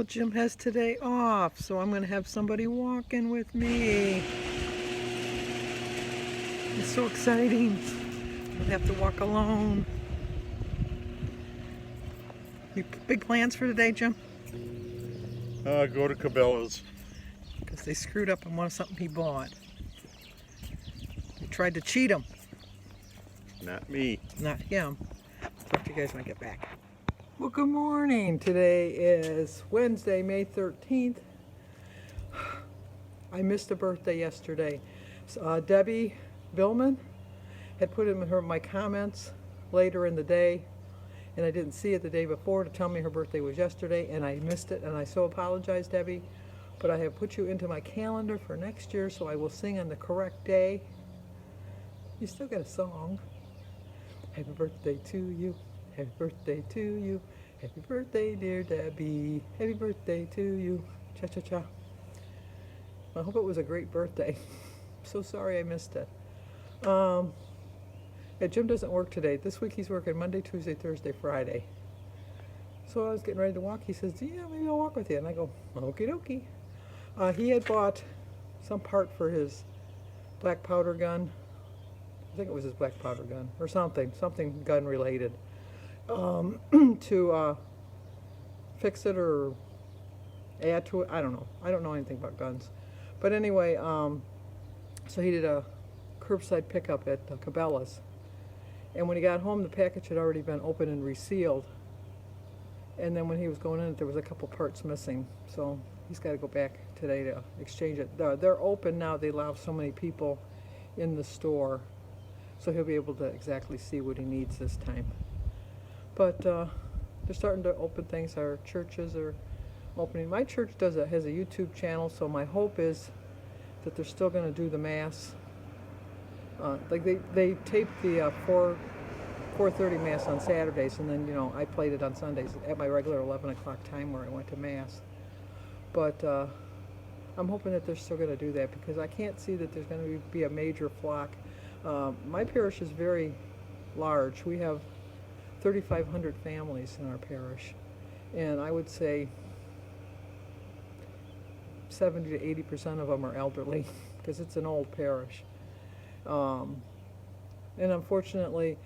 Well, Jim has today off, so I'm going to have somebody walking with me. It's so exciting. I don't have to walk alone. You big plans for today, Jim? Go to Cabela's. Because they screwed up on something he bought. They tried to cheat him. Not me. Not him. Talk to you guys when I get back. Well, good morning. Today is Wednesday, May 13th. I missed a birthday yesterday. Debbie Billman had put in my comments later in the day, and I didn't see it the day before to tell me her birthday was yesterday, and I missed it, and I so apologize, Debbie. But I have put you into my calendar for next year, so I will sing on the correct day. You still got a song. Happy birthday to you. Happy birthday to you. Happy birthday, dear Debbie. Happy birthday to you. Cha-cha-cha. I hope it was a great birthday. So sorry I missed it. Yeah, Jim doesn't work today. This week he's working Monday, Tuesday, Thursday, Friday. So I was getting ready to walk. He says, yeah, maybe I'll walk with you. And I go, okie dokie. He had bought some part for his black powder gun. I think it was his black powder gun or something gun related, to fix it or add to it. I don't know. I don't know anything about guns. But anyway, so he did a curbside pickup at Cabela's. And when he got home, the package had already been opened and resealed. And then when he was going in it, there was a couple parts missing. So he's got to go back today to exchange it. They're open now. They allow so many people in the store. So he'll be able to exactly see what he needs this time. But they're starting to open things. Our churches are opening. My church has a YouTube channel, so my hope is that they're still going to do the Mass. Like they taped the 4:30 Mass on Saturdays, and then, I played it on Sundays at my regular 11 o'clock time where I went to Mass. But I'm hoping that they're still going to do that, because I can't see that there's going to be a major flock. My parish is very large. We have 3,500 families in our parish, and I would say 70 to 80% of them are elderly, because it's an old parish. And unfortunately,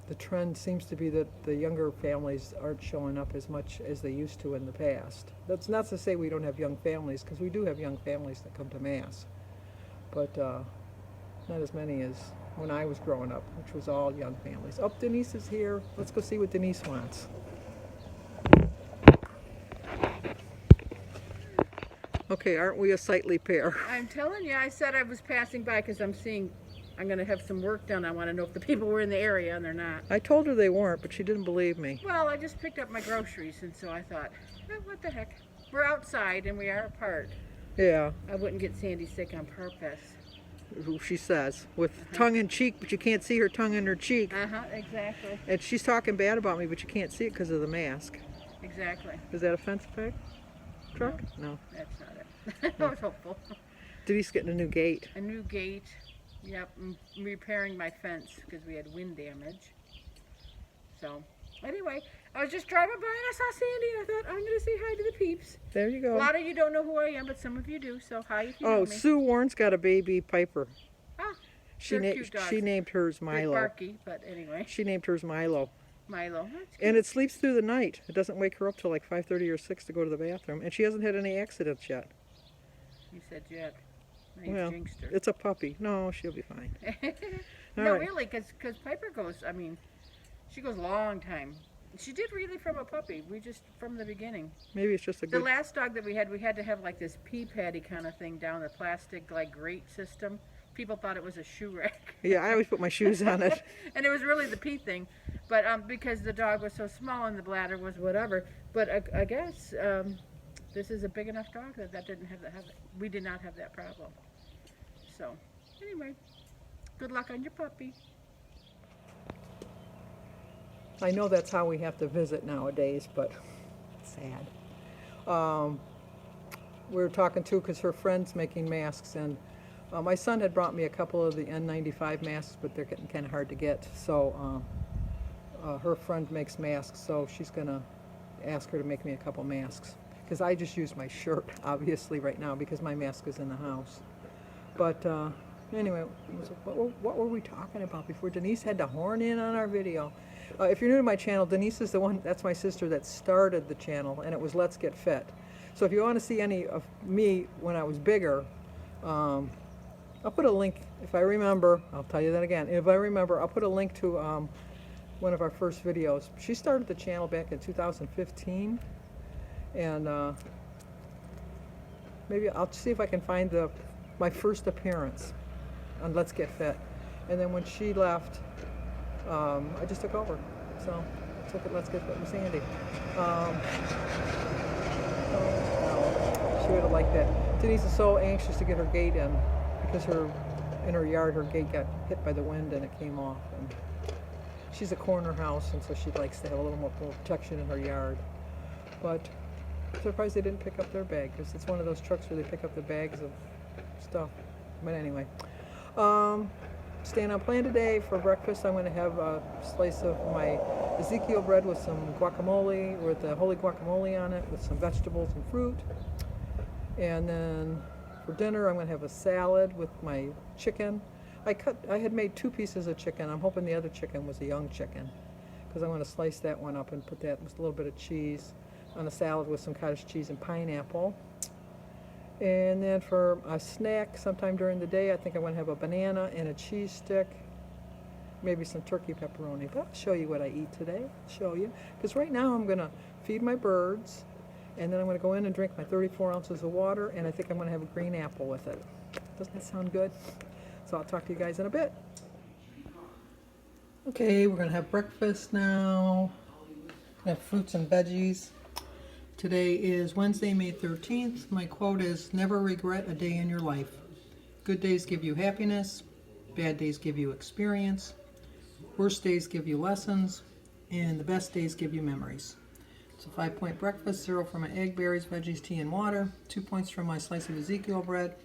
the trend seems to be that the younger families aren't showing up as much as they used to in the past. That's not to say we don't have young families, because we do have young families that come to Mass, but not as many as when I was growing up, which was all young families. Oh, Denise is here. Let's go see what Denise wants. Okay, aren't we a sightly pair? I'm telling you, I said I was passing by because I'm going to have some work done. I want to know if the people were in the area, and they're not. I told her they weren't, but she didn't believe me. Well, I just picked up my groceries, and so I thought, what the heck? We're outside, and we are apart. Yeah. I wouldn't get Sandy sick on purpose. She says, with tongue in cheek, but you can't see her tongue in her cheek. Exactly. And she's talking bad about me, but you can't see it because of the mask. Exactly. Is that a fence peg truck? No. That's not it. I was hopeful. Denise getting a new gate. A new gate. Yep, I'm repairing my fence because we had wind damage. So, anyway, I was just driving by and I saw Sandy, and I thought, I'm going to say hi to the peeps. There you go. A lot of you don't know who I am, but some of you do, so hi if you know me. Sue Warren's got a baby Piper. Ah, She named hers Milo. Barky, but anyway. She named hers Milo. Milo. That's And it sleeps through the night. It doesn't wake her up till like 5:30 or 6 to go to the bathroom. And she hasn't had any accidents yet. You said jet. Well, Jinxed her. it's a puppy. No, she'll be fine. No, right. really, because Piper goes, she goes a long time. She did really from a puppy. We just, from the beginning. Maybe it's just a The good... last dog that we had to have like this pee patty kind of thing down the plastic like grate system. People thought it was a shoe rack. Yeah, I always put my shoes on it. And it was really the pee thing. But because the dog was so small and the bladder was whatever. But I guess this is a big enough dog that didn't have we did not have that problem. So, anyway, good luck on your puppy. I know that's how we have to visit nowadays, but it's sad. We were talking too, because her friend's making masks, and my son had brought me a couple of the N95 masks, but they're getting kind of hard to get. So her friend makes masks, so she's going to ask her to make me a couple masks. because I just use my shirt, obviously, right now because my mask is in the house. But anyway, what were we talking about before Denise had to horn in on our video? If you're new to my channel, Denise is the one, that's my sister that started the channel, and it was Let's Get Fit. So if you want to see any of me when I was bigger, I'll put a link, if I remember, I'll tell you that again. If I remember, I'll put a link to one of our first videos. She started the channel back in 2015, and maybe I'll see if I can find my first appearance on Let's Get Fit. And then when she left, I just took over. So I took it Let's Get Fit with Sandy. She would have liked that. Denise is so anxious to get her gate in because in her yard her gate got hit by the wind and it came off. And she's a corner house, and so she likes to have a little more protection in her yard. But I'm surprised they didn't pick up their bag, because it's one of those trucks where they pick up the bags of stuff. But anyway, staying on plan today for breakfast. I'm going to have a slice of my Ezekiel bread with some guacamole, with the holy guacamole on it, with some vegetables and fruit. And then for dinner, I'm going to have a salad with my chicken. I had made 2 pieces of chicken. I'm hoping the other chicken was a young chicken, because I'm going to slice that one up and put that with a little bit of cheese on a salad with some cottage cheese and pineapple. And then for a snack sometime during the day, I think I'm going to have a banana and a cheese stick, maybe some turkey pepperoni. But I'll show you what I eat today. I'll show you. Because right now I'm going to feed my birds, and then I'm going to go in and drink my 34 ounces of water, and I think I'm going to have a green apple with it. Doesn't that sound good? So I'll talk to you guys in a bit. Okay, we're going to have breakfast now. We have fruits and veggies. Today is Wednesday, May 13th. My quote is, "Never regret a day in your life. Good days give you happiness. Bad days give you experience. Worst days give you lessons. And the best days give you memories." It's a 5-point breakfast, 0 for my egg, berries, veggies, tea, and water, 2 points for my slice of Ezekiel bread,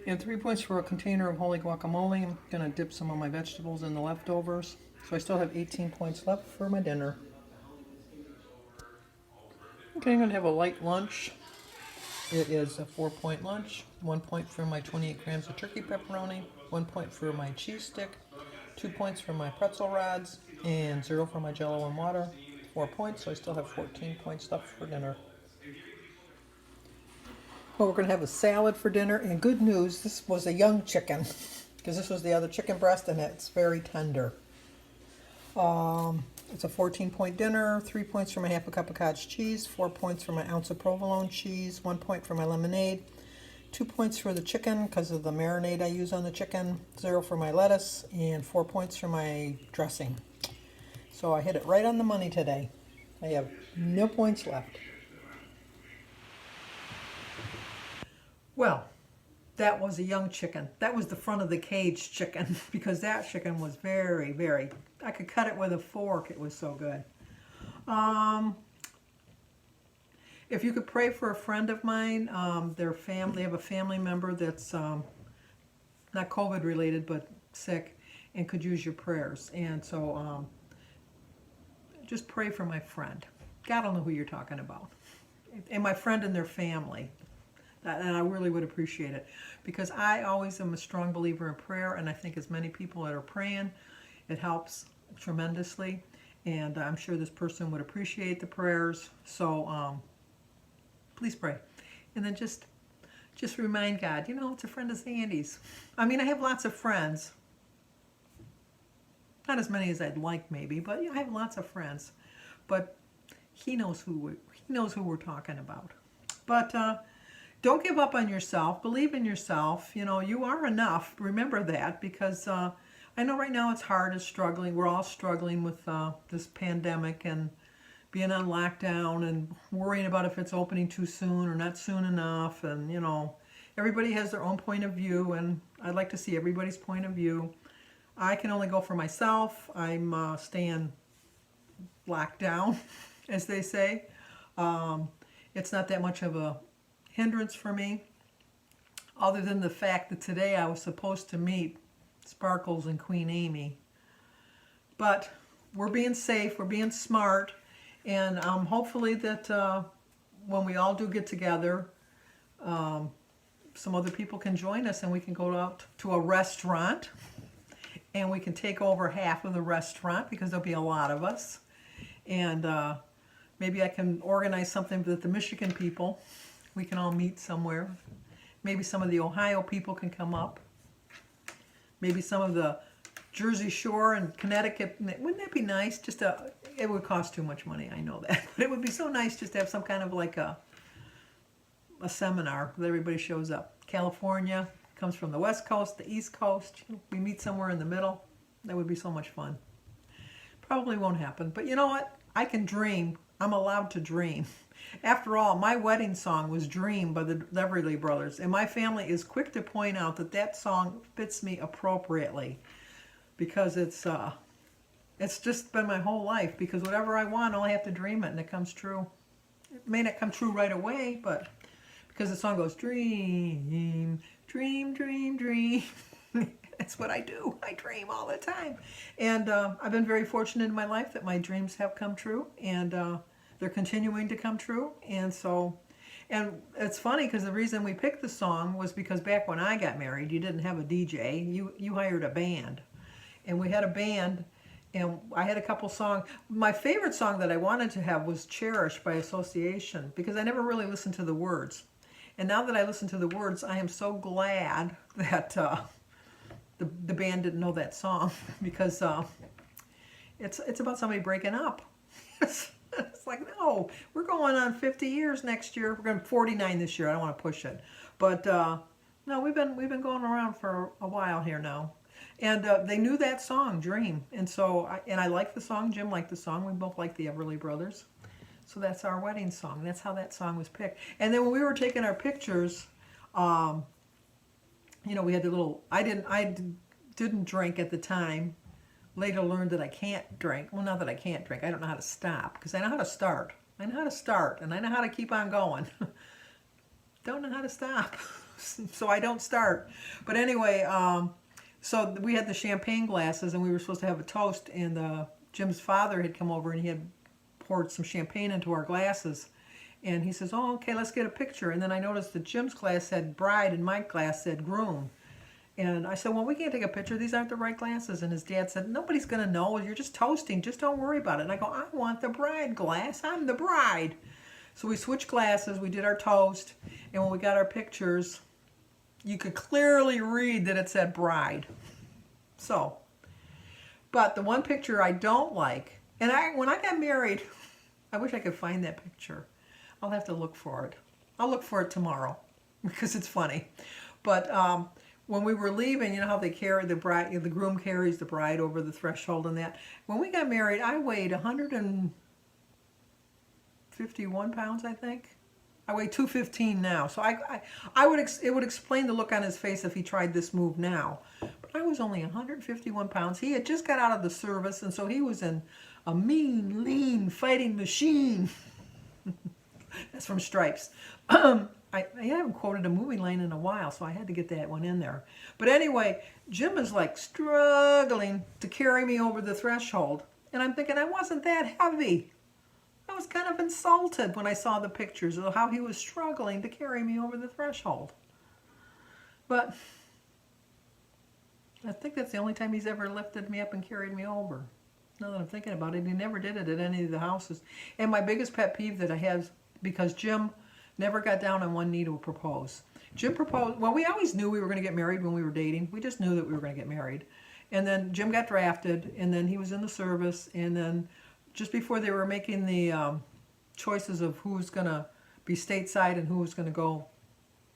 and 3 points for a container of holy guacamole. I'm going to dip some of my vegetables in the leftovers. So I still have 18 points left for my dinner. Okay, I'm going to have a light lunch. It is a 4-point lunch. 1 point for my 28 grams of turkey pepperoni, 1 point for my cheese stick, 2 points for my pretzel rods, and 0 for my Jell-O and water. 4 points, so I still have 14 points left for dinner. Well, we're going to have a salad for dinner, and good news, this was a young chicken, because this was the other chicken breast, and it's very tender. It's a 14-point dinner, 3 points for my half a cup of cottage cheese, 4 points for my ounce of provolone cheese, 1 point for my lemonade, 2 points for the chicken because of the marinade I use on the chicken, 0 for my lettuce, and 4 points for my dressing. So I hit it right on the money today. I have no points left. Well, that was a young chicken. That was the front of the cage chicken, because that chicken was very, very, I could cut it with a fork. It was so good. If you could pray for a friend of mine, they have a family member that's not COVID related, but sick, and could use your prayers. And so just pray for my friend. God will know who you're talking about. And my friend and their family. And I really would appreciate it, because I always am a strong believer in prayer, and I think as many people that are praying, it helps tremendously. And I'm sure this person would appreciate the prayers. So please pray. And then just remind God, it's a friend of Sandy's. I mean, I have lots of friends. Not as many as I'd like, maybe, but I have lots of friends. But he knows who we're talking about. But don't give up on yourself. Believe in yourself. You are enough. Remember that, because I know right now it's hard. It's struggling. We're all struggling with this pandemic and being on lockdown and worrying about if it's opening too soon or not soon enough. And, everybody has their own point of view, and I'd like to see everybody's point of view. I can only go for myself. I'm staying locked down, as they say. It's not that much of a hindrance for me, other than the fact that today I was supposed to meet Sparkles and Queen Amy. But we're being safe, we're being smart, and hopefully that when we all do get together, some other people can join us and we can go out to a restaurant and we can take over half of the restaurant because there'll be a lot of us. And maybe I can organize something with the Michigan people. We can all meet somewhere. Maybe some of the Ohio people can come up. Maybe some of the Jersey Shore and Connecticut. Wouldn't that be nice? It would cost too much money, I know that. But it would be so nice just to have some kind of like a seminar that everybody shows up. California comes from the West Coast, the East Coast. We meet somewhere in the middle. That would be so much fun. Probably won't happen. But you know what? I can dream. I'm allowed to dream. After all, my wedding song was Dream by the Everly Brothers. And my family is quick to point out that that song fits me appropriately. Because it's just been my whole life. Because whatever I want, all I have to dream it and it comes true. It may not come true right away, but because the song goes, dream, dream, dream, dream. That's what I do. I dream all the time. And I've been very fortunate in my life that my dreams have come true. And they're continuing to come true. And it's funny because the reason we picked the song was because back when I got married, you didn't have a DJ. You hired a band. And we had a band. And I had a couple songs. My favorite song that I wanted to have was Cherish by Association because I never really listened to the words. And now that I listen to the words, I am so glad that the band didn't know that song because it's about somebody breaking up. It's like, no, we're going on 50 years next year. We're going 49 this year. I don't want to push it. But no, we've been going around for a while here now. And they knew that song, Dream. And so, I liked the song. Jim liked the song. We both liked the Everly Brothers. So that's our wedding song. That's how that song was picked. And then when we were taking our pictures, we had the little, I didn't drink at the time. Later learned that I can't drink. Well, not that I can't drink. I don't know how to stop because I know how to start. I know how to start and I know how to keep on going. Don't know how to stop. So I don't start. But anyway, so we had the champagne glasses and we were supposed to have a toast and Jim's father had come over and he had poured some champagne into our glasses. And he says, oh, okay, let's get a picture. And then I noticed that Jim's glass said bride and my glass said groom. And I said, well, we can't take a picture. These aren't the right glasses. And his dad said, nobody's going to know. You're just toasting. Just don't worry about it. And I go, I want the bride glass. I'm the bride. So we switched glasses. We did our toast. And when we got our pictures, you could clearly read that it said bride. So, but the one picture I don't like, and when I got married, I wish I could find that picture. I'll have to look for it. I'll look for it tomorrow because it's funny. But when we were leaving, you know how they carry the bride, the groom carries the bride over the threshold and that. When we got married, I weighed 151 pounds, I think. I weigh 215 now. So it would explain the look on his face if he tried this move now. But I was only 151 pounds. He had just got out of the service, and so he was in a mean, lean fighting machine. That's from Stripes. I haven't quoted a movie line in a while, so I had to get that one in there. But anyway, Jim is like struggling to carry me over the threshold. And I'm thinking I wasn't that heavy. I was kind of insulted when I saw the pictures of how he was struggling to carry me over the threshold. But I think that's the only time he's ever lifted me up and carried me over. Now that I'm thinking about it, he never did it at any of the houses. And my biggest pet peeve that I have, because Jim never got down on one knee to propose. Jim proposed, well, we always knew we were going to get married when we were dating. We just knew that we were going to get married. And then Jim got drafted, and then he was in the service, and then just before they were making the choices of who was going to be stateside and who was going to go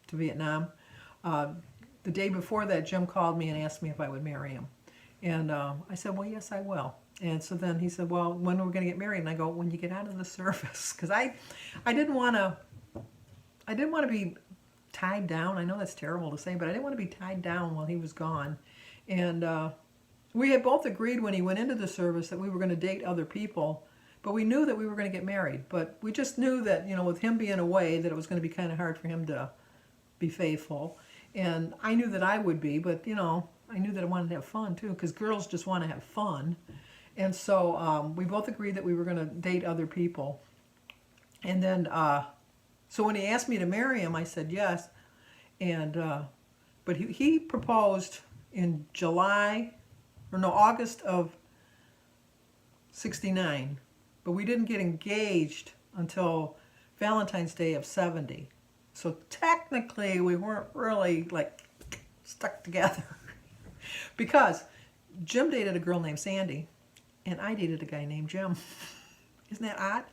to Vietnam, the day before that, Jim called me and asked me if I would marry him. And I said, well, yes, I will. And so then he said, well, when are we going to get married? And I go, when you get out of the service. Because I didn't want to be tied down. I know that's terrible to say, but I didn't want to be tied down while he was gone. And we had both agreed when he went into the service that we were going to date other people, but we knew that we were going to get married. But we just knew that, with him being away, that it was going to be kind of hard for him to be faithful. And I knew that I would be, but, I knew that I wanted to have fun, too, because girls just want to have fun. And so we both agreed that we were going to date other people. And then So when he asked me to marry him, I said yes. And but he proposed in August of '69. But we didn't get engaged until Valentine's Day of '70. So technically we weren't really like stuck together. Because Jim dated a girl named Sandy, and I dated a guy named Jim. Isn't that odd?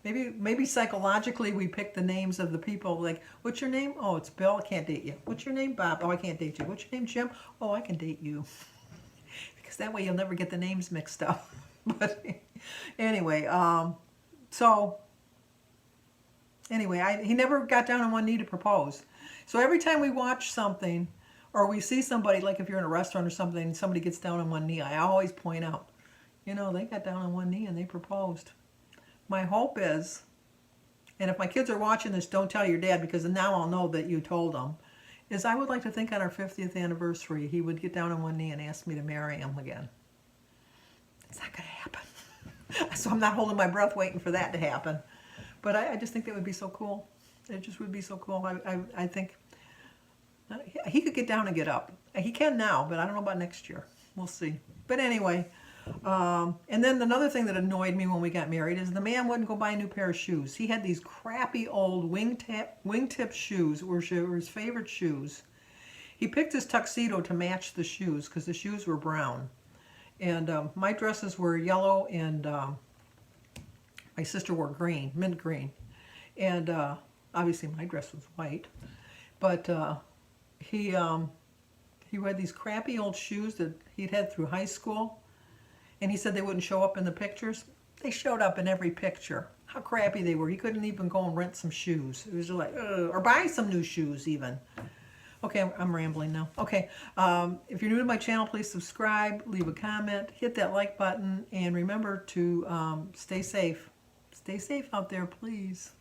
Maybe psychologically we pick the names of the people, like, what's your name? Oh, it's Bill, I can't date you. What's your name? Bob. Oh, I can't date you. What's your name? Jim? Oh, I can date you. Because that way you'll never get the names mixed up. But anyway, he never got down on one knee to propose. So every time we watch something, or we see somebody, like if you're in a restaurant or something, and somebody gets down on one knee, I always point out, they got down on one knee and they proposed. My hope is, and if my kids are watching this, don't tell your dad, because now I'll know that you told them, is I would like to think on our 50th anniversary, he would get down on one knee and ask me to marry him again. It's not going to happen. So I'm not holding my breath waiting for that to happen. But I just think that would be so cool. It just would be so cool. I think he could get down and get up. He can now, but I don't know about next year. We'll see. But anyway, and then another thing that annoyed me when we got married is the man wouldn't go buy a new pair of shoes. He had these crappy old wingtip shoes, were his favorite shoes. He picked his tuxedo to match the shoes because the shoes were brown. And my dresses were yellow, and my sister wore green, mint green. And obviously my dress was white. But he had these crappy old shoes that he'd had through high school. And he said they wouldn't show up in the pictures. They showed up in every picture. How crappy they were. He couldn't even go and rent some shoes. It was just like, ugh, or buy some new shoes even. Okay, I'm rambling now. Okay, if you're new to my channel, please subscribe, leave a comment, hit that like button, and remember to stay safe. Stay safe out there, please.